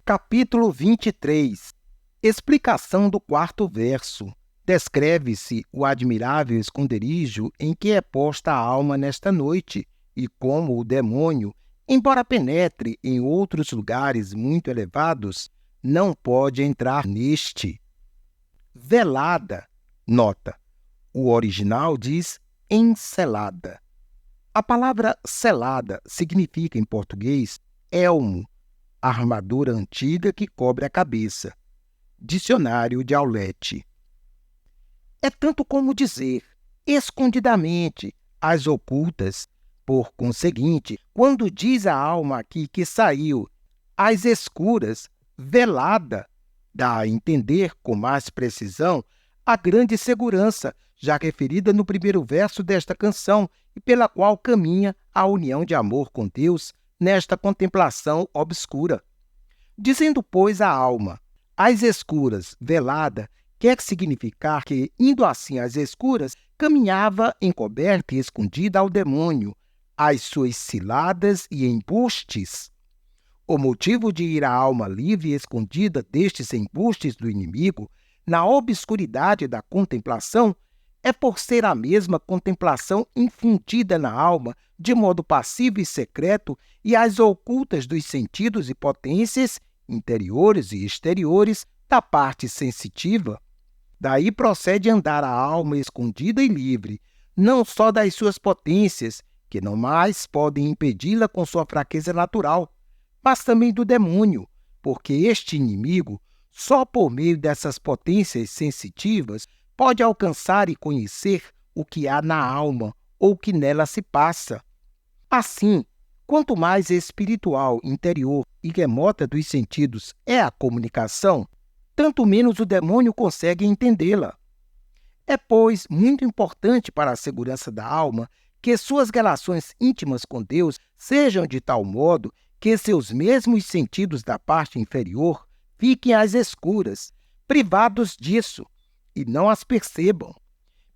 Capítulo 23. Explicação do quarto verso. Descreve-se o admirável esconderijo em que é posta a alma nesta noite, e como o demônio, embora penetre em outros lugares muito elevados, não pode entrar neste. Velada. Nota: o original diz encelada. A palavra selada significa, em português, elmo, a armadura antiga que cobre a cabeça. Dicionário de Aulete. É tanto como dizer, escondidamente, às ocultas. Por conseguinte, quando diz a alma aqui que saiu às escuras, velada, dá a entender com mais precisão a grande segurança, já referida no primeiro verso desta canção, e pela qual caminha a união de amor com Deus nesta contemplação obscura. Dizendo, pois, a alma, às escuras, velada, quer significar que, indo assim às escuras, caminhava encoberta e escondida ao demônio, às suas ciladas e embustes. O motivo de ir a alma livre e escondida destes embustes do inimigo, na obscuridade da contemplação, é por ser a mesma contemplação infundida na alma, de modo passivo e secreto, e às ocultas dos sentidos e potências, interiores e exteriores, da parte sensitiva. Daí procede andar a alma escondida e livre, não só das suas potências, que não mais podem impedi-la com sua fraqueza natural, mas também do demônio, porque este inimigo, só por meio dessas potências sensitivas, pode alcançar e conhecer o que há na alma ou o que nela se passa. Assim, quanto mais espiritual, interior e remota dos sentidos é a comunicação, tanto menos o demônio consegue entendê-la. É, pois, muito importante para a segurança da alma que suas relações íntimas com Deus sejam de tal modo que seus mesmos sentidos da parte inferior fiquem às escuras, privados disso, e não as percebam.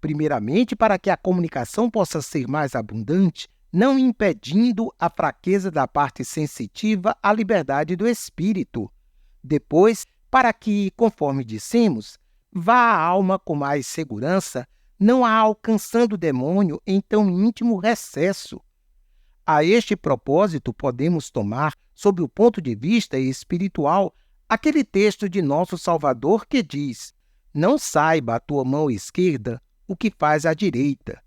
Primeiramente, para que a comunicação possa ser mais abundante, não impedindo a fraqueza da parte sensitiva à liberdade do espírito. Depois, para que, conforme dissemos, vá a alma com mais segurança, não a alcançando o demônio em tão íntimo recesso. A este propósito, podemos tomar, sob o ponto de vista espiritual, aquele texto de nosso Salvador que diz: não saiba a tua mão esquerda o que faz a direita.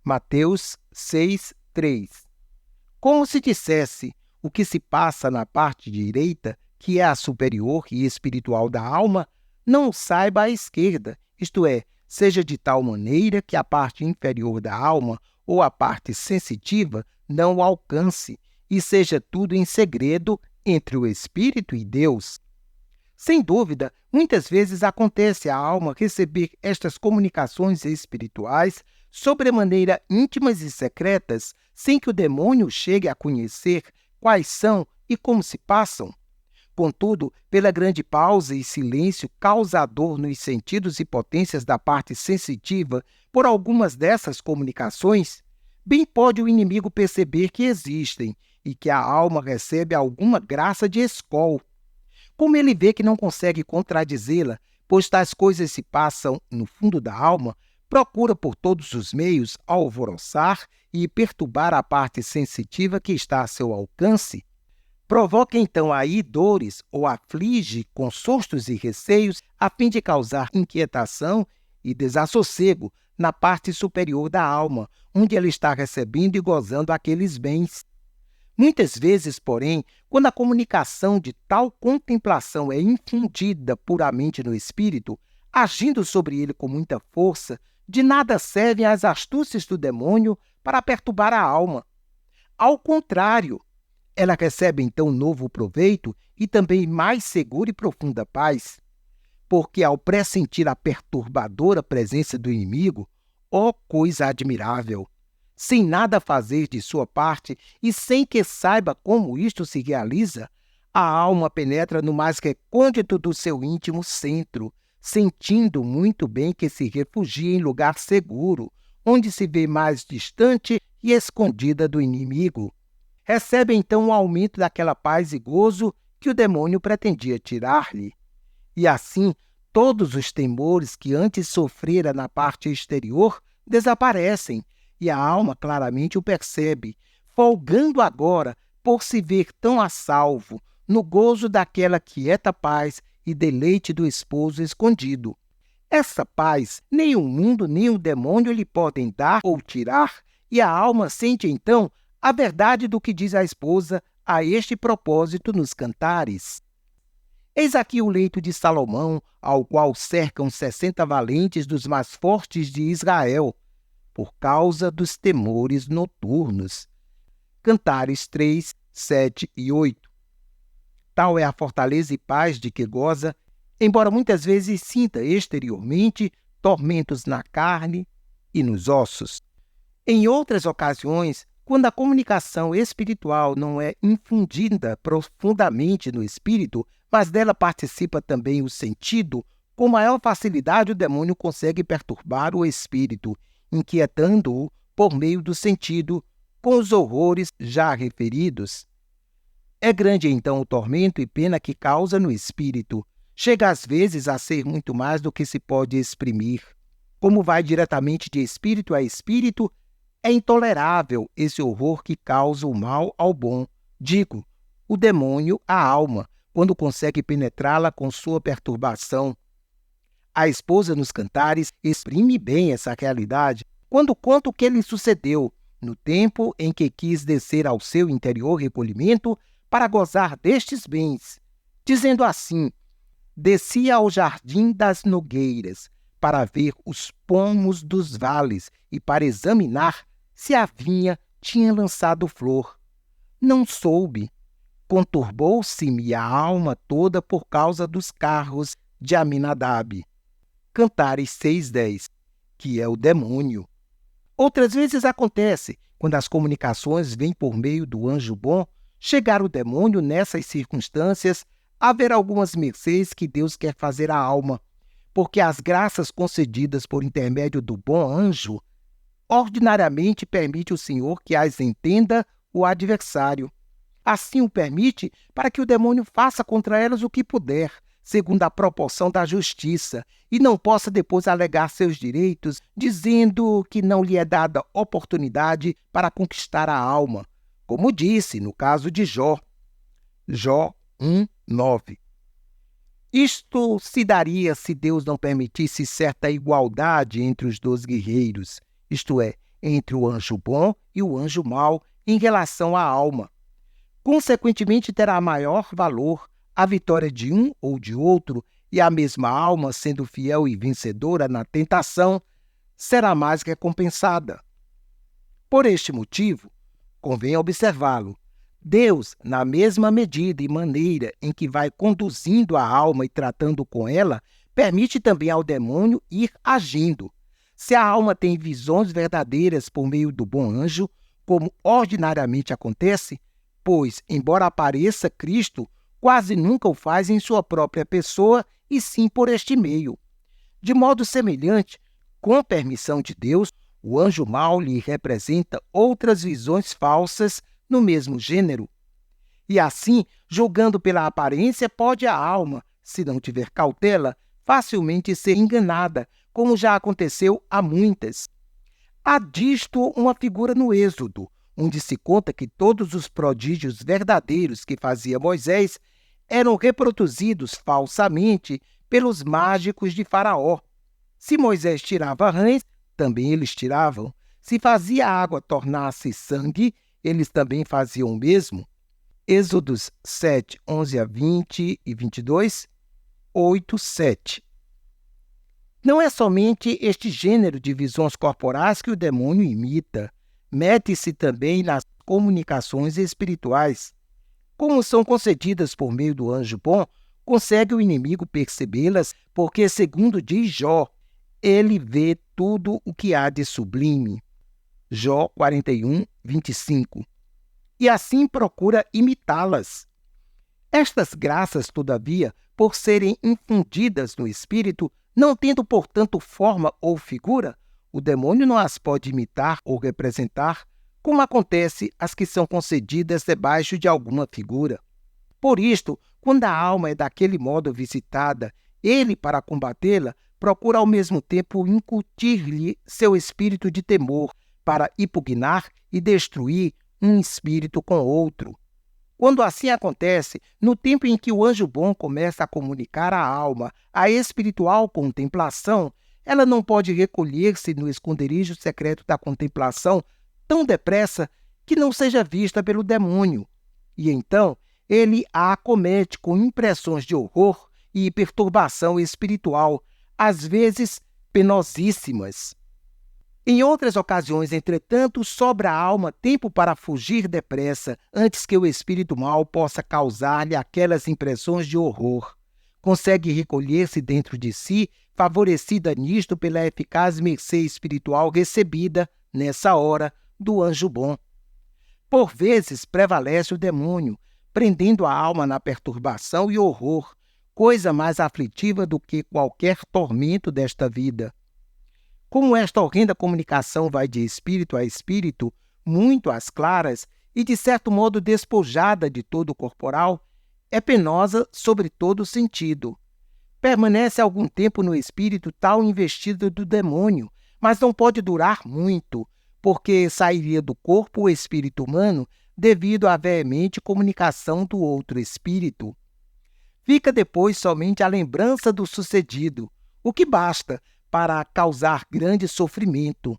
Mateus 6:3. Como se dissesse, o que se passa na parte direita, que é a superior e espiritual da alma, não o saiba a esquerda, isto é, seja de tal maneira que a parte inferior da alma ou a parte sensitiva não o alcance, e seja tudo em segredo entre o espírito e Deus. Sem dúvida, muitas vezes acontece à alma receber estas comunicações espirituais sobremaneira íntimas e secretas, sem que o demônio chegue a conhecer quais são e como se passam. Contudo, pela grande pausa e silêncio causador nos sentidos e potências da parte sensitiva por algumas dessas comunicações, bem pode o inimigo perceber que existem e que a alma recebe alguma graça de escol. Como ele vê que não consegue contradizê-la, pois tais coisas se passam no fundo da alma, procura por todos os meios alvoroçar e perturbar a parte sensitiva que está a seu alcance. Provoca então aí dores ou aflige com sustos e receios a fim de causar inquietação e desassossego na parte superior da alma, onde ela está recebendo e gozando aqueles bens. Muitas vezes, porém, quando a comunicação de tal contemplação é infundida puramente no espírito, agindo sobre ele com muita força, de nada servem as astúcias do demônio para perturbar a alma. Ao contrário, ela recebe então novo proveito e também mais segura e profunda paz, porque ao pressentir a perturbadora presença do inimigo, ó coisa admirável! Sem nada fazer de sua parte e sem que saiba como isto se realiza, a alma penetra no mais recôndito do seu íntimo centro, sentindo muito bem que se refugia em lugar seguro, onde se vê mais distante e escondida do inimigo. Recebe então um aumento daquela paz e gozo que o demônio pretendia tirar-lhe. E assim, todos os temores que antes sofrera na parte exterior desaparecem, e a alma claramente o percebe, folgando agora por se ver tão a salvo, no gozo daquela quieta paz e deleite do esposo escondido. Essa paz nem o mundo nem o demônio lhe podem dar ou tirar, e a alma sente então a verdade do que diz a esposa a este propósito nos Cantares. Eis aqui o leito de Salomão, ao qual cercam 60 valentes dos mais fortes de Israel, por causa dos temores noturnos. Cantares 3, 7 e 8. Tal é a fortaleza e paz de que goza, embora muitas vezes sinta exteriormente tormentos na carne e nos ossos. Em outras ocasiões, quando a comunicação espiritual não é infundida profundamente no espírito, mas dela participa também o sentido, com maior facilidade o demônio consegue perturbar o espírito, inquietando-o por meio do sentido, com os horrores já referidos. É grande então o tormento e pena que causa no espírito. Chega às vezes a ser muito mais do que se pode exprimir. Como vai diretamente de espírito a espírito, é intolerável esse horror que causa o mal ao bom. Digo, o demônio à alma, quando consegue penetrá-la com sua perturbação. A esposa nos Cantares exprime bem essa realidade quando conta o que lhe sucedeu no tempo em que quis descer ao seu interior recolhimento para gozar destes bens, dizendo assim: descia ao jardim das nogueiras para ver os pomos dos vales e para examinar se a vinha tinha lançado flor. Não soube. Conturbou-se-me a alma toda por causa dos carros de Aminadab. Cantares 6:10, que é o demônio. Outras vezes acontece, quando as comunicações vêm por meio do anjo bom, chegar o demônio nessas circunstâncias, haver algumas mercês que Deus quer fazer à alma, porque as graças concedidas por intermédio do bom anjo, ordinariamente permite o Senhor que as entenda o adversário. Assim o permite para que o demônio faça contra elas o que puder, segundo a proporção da justiça, e não possa depois alegar seus direitos, dizendo que não lhe é dada oportunidade para conquistar a alma, como disse no caso de Jó. Jó 1:9. Isto se daria se Deus não permitisse certa igualdade entre os dois guerreiros, isto é, entre o anjo bom e o anjo mau em relação à alma. Consequentemente, terá maior valor a vitória de um ou de outro, e a mesma alma, sendo fiel e vencedora na tentação, será mais recompensada. Por este motivo, convém observá-lo. Deus, na mesma medida e maneira em que vai conduzindo a alma e tratando com ela, permite também ao demônio ir agindo. Se a alma tem visões verdadeiras por meio do bom anjo, como ordinariamente acontece, pois, embora apareça Cristo, quase nunca o faz em sua própria pessoa, e sim por este meio. De modo semelhante, com permissão de Deus, o anjo mau lhe representa outras visões falsas no mesmo gênero. E assim, julgando pela aparência, pode a alma, se não tiver cautela, facilmente ser enganada, como já aconteceu a muitas. Há disto uma figura no Êxodo, onde se conta que todos os prodígios verdadeiros que fazia Moisés eram reproduzidos falsamente pelos mágicos de Faraó. Se Moisés tirava rãs, também eles tiravam. Se fazia a água tornar-se sangue, eles também faziam o mesmo. Êxodos 7, 11 a 20 e 22, 8, 7. Não é somente este gênero de visões corporais que o demônio imita. Mete-se também nas comunicações espirituais. Como são concedidas por meio do anjo bom, consegue o inimigo percebê-las, porque, segundo diz Jó, ele vê tudo o que há de sublime. Jó 41, 25. E assim procura imitá-las. Estas graças, todavia, por serem infundidas no espírito, não tendo, portanto, forma ou figura, o demônio não as pode imitar ou representar, como acontece as que são concedidas debaixo de alguma figura. Por isto, Quando a alma é daquele modo visitada, ele, para combatê-la, procura ao mesmo tempo incutir-lhe seu espírito de temor, para impugnar e destruir um espírito com outro. Quando assim acontece, no tempo em que o anjo bom começa a comunicar à alma a espiritual contemplação, ela não pode recolher-se no esconderijo secreto da contemplação tão depressa que não seja vista pelo demônio. E então ele a acomete com impressões de horror e perturbação espiritual, às vezes penosíssimas. Em outras ocasiões, entretanto, sobra à alma tempo para fugir depressa, antes que o espírito mau possa causar-lhe aquelas impressões de horror. Consegue recolher-se dentro de si, favorecida nisto pela eficaz mercê espiritual recebida, nessa hora, do anjo bom. Por vezes prevalece o demônio, prendendo a alma na perturbação e horror, coisa mais aflitiva do que qualquer tormento desta vida. Como esta horrenda comunicação vai de espírito a espírito, muito às claras e de certo modo despojada de todo o corporal, é penosa sobre todo o sentido. Permanece algum tempo no espírito tal investida do demônio, mas não pode durar muito, porque sairia do corpo o espírito humano devido à veemente comunicação do outro espírito. Fica depois somente a lembrança do sucedido, o que basta para causar grande sofrimento.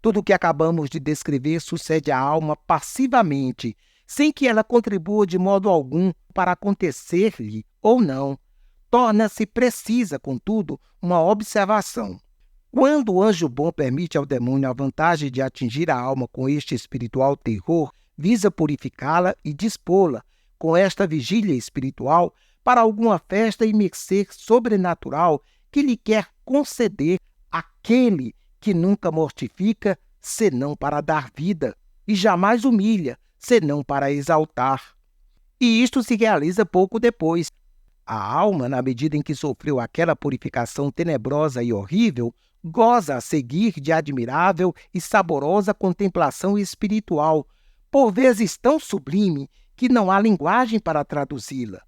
Tudo o que acabamos de descrever sucede à alma passivamente, sem que ela contribua de modo algum para acontecer-lhe ou não. Torna-se precisa, contudo, uma observação. Quando o anjo bom permite ao demônio a vantagem de atingir a alma com este espiritual terror, visa purificá-la e dispô-la, com esta vigília espiritual, para alguma festa e mercê sobrenatural que lhe quer conceder aquele que nunca mortifica, senão para dar vida, e jamais humilha, senão para exaltar. E isto se realiza pouco depois. A alma, na medida em que sofreu aquela purificação tenebrosa e horrível, goza a seguir de admirável e saborosa contemplação espiritual, por vezes tão sublime que não há linguagem para traduzi-la.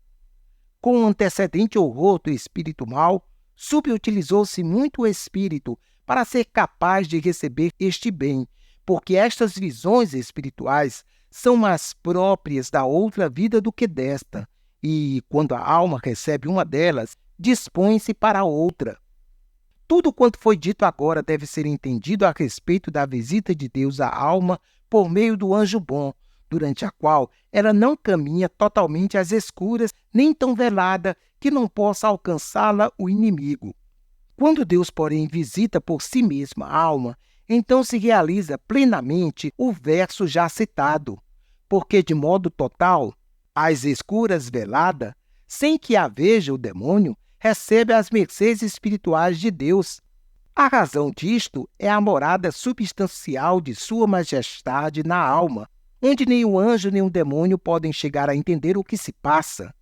Com o antecedente horror do espírito mau, subutilizou-se muito o espírito para ser capaz de receber este bem, porque estas visões espirituais são mais próprias da outra vida do que desta, e, quando a alma recebe uma delas, dispõe-se para a outra. Tudo quanto foi dito agora deve ser entendido a respeito da visita de Deus à alma por meio do anjo bom, durante a qual ela não caminha totalmente às escuras, nem tão velada que não possa alcançá-la o inimigo. Quando Deus, porém, visita por si mesmo a alma, então se realiza plenamente o verso já citado, porque de modo total, às escuras velada, sem que a veja o demônio, recebe as mercês espirituais de Deus. A razão disto é a morada substancial de sua majestade na alma, onde nem o anjo nem o demônio podem chegar a entender o que se passa.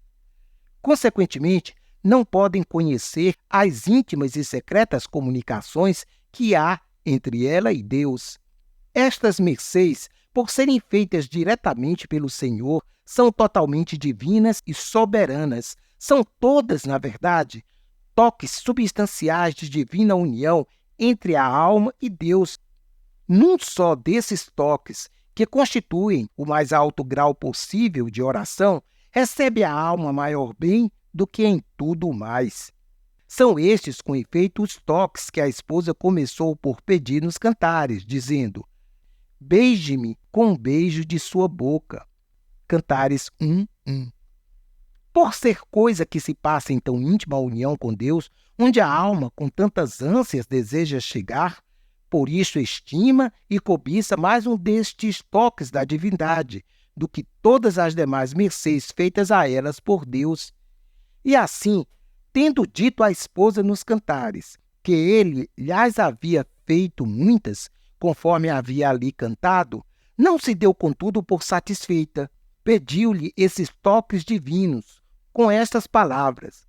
Consequentemente, não podem conhecer as íntimas e secretas comunicações que há entre ela e Deus. Estas mercês, por serem feitas diretamente pelo Senhor, são totalmente divinas e soberanas. São todas, na verdade, toques substanciais de divina união entre a alma e Deus. Num só desses toques, que constituem o mais alto grau possível de oração, recebe a alma maior bem do que em tudo mais. São estes, com efeito, os toques que a esposa começou por pedir nos cantares, dizendo: beije-me com um beijo de sua boca. Cantares 1:1. Por ser coisa que se passa em tão íntima união com Deus, onde a alma, com tantas ânsias, deseja chegar, por isso estima e cobiça mais um destes toques da divindade, do que todas as demais mercês feitas a elas por Deus. E assim, tendo dito à esposa nos cantares que ele lhas havia feito muitas, conforme havia ali cantado, não se deu, contudo, por satisfeita. Pediu-lhe esses toques divinos, com estas palavras: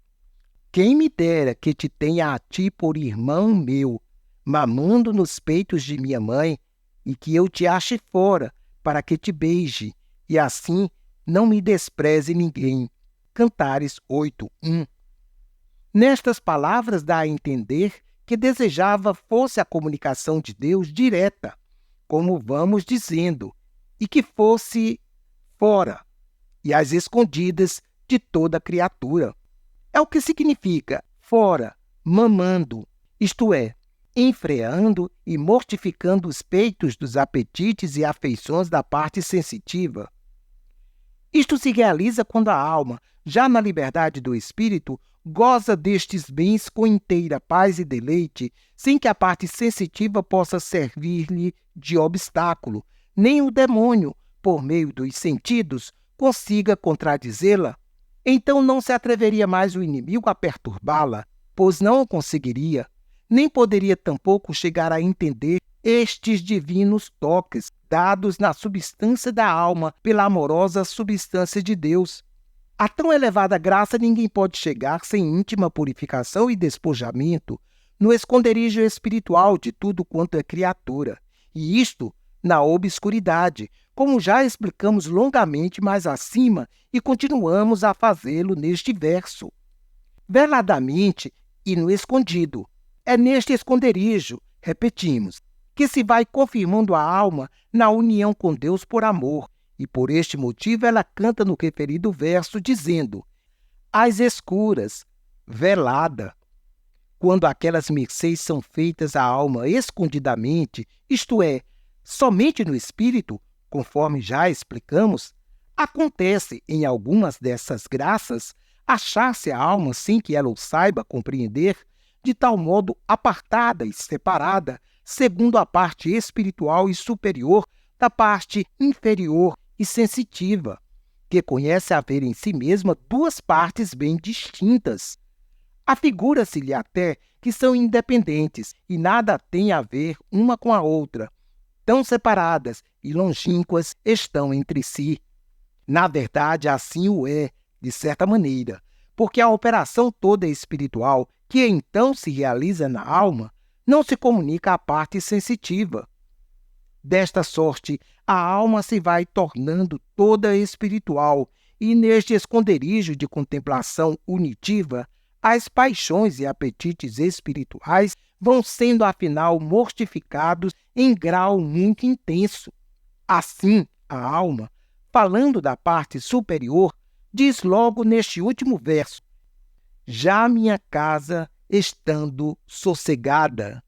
quem me dera que te tenha a ti por irmão meu, mamando nos peitos de minha mãe, e que eu te ache fora, para que te beije, e assim não me despreze ninguém. Cantares 8:1. Nestas palavras dá a entender que desejava fosse a comunicação de Deus direta, como vamos dizendo, e que fosse fora e às escondidas de toda criatura. É o que significa fora, mamando, isto é, enfreando e mortificando os peitos dos apetites e afeições da parte sensitiva. Isto se realiza quando a alma, já na liberdade do espírito, goza destes bens com inteira paz e deleite, sem que a parte sensitiva possa servir-lhe de obstáculo, nem o demônio, por meio dos sentidos, consiga contradizê-la. Então não se atreveria mais o inimigo a perturbá-la, pois não o conseguiria, nem poderia tampouco chegar a entender estes divinos toques dados na substância da alma pela amorosa substância de Deus. A tão elevada graça ninguém pode chegar sem íntima purificação e despojamento no esconderijo espiritual de tudo quanto é criatura, e isto na obscuridade, como já explicamos longamente mais acima e continuamos a fazê-lo neste verso. Veladamente e no escondido. É neste esconderijo, repetimos, que se vai confirmando a alma na união com Deus por amor, e por este motivo ela canta no referido verso, dizendo: às escuras, velada. Quando aquelas mercês são feitas à alma escondidamente, isto é, somente no espírito, conforme já explicamos, acontece em algumas dessas graças achar-se a alma sem que ela o saiba compreender, de tal modo apartada e separada, segundo a parte espiritual e superior da parte inferior e sensitiva, que conhece haver em si mesma duas partes bem distintas. Afigura-se-lhe até que são independentes e nada têm a ver uma com a outra, tão separadas e longínquas estão entre si. Na verdade, assim o é, de certa maneira, porque a operação toda espiritual, que então se realiza na alma, não se comunica à parte sensitiva. Desta sorte, a alma se vai tornando toda espiritual, e neste esconderijo de contemplação unitiva, as paixões e apetites espirituais vão sendo afinal mortificados em grau muito intenso. Assim, a alma, falando da parte superior, diz logo neste último verso: já minha casa estando sossegada.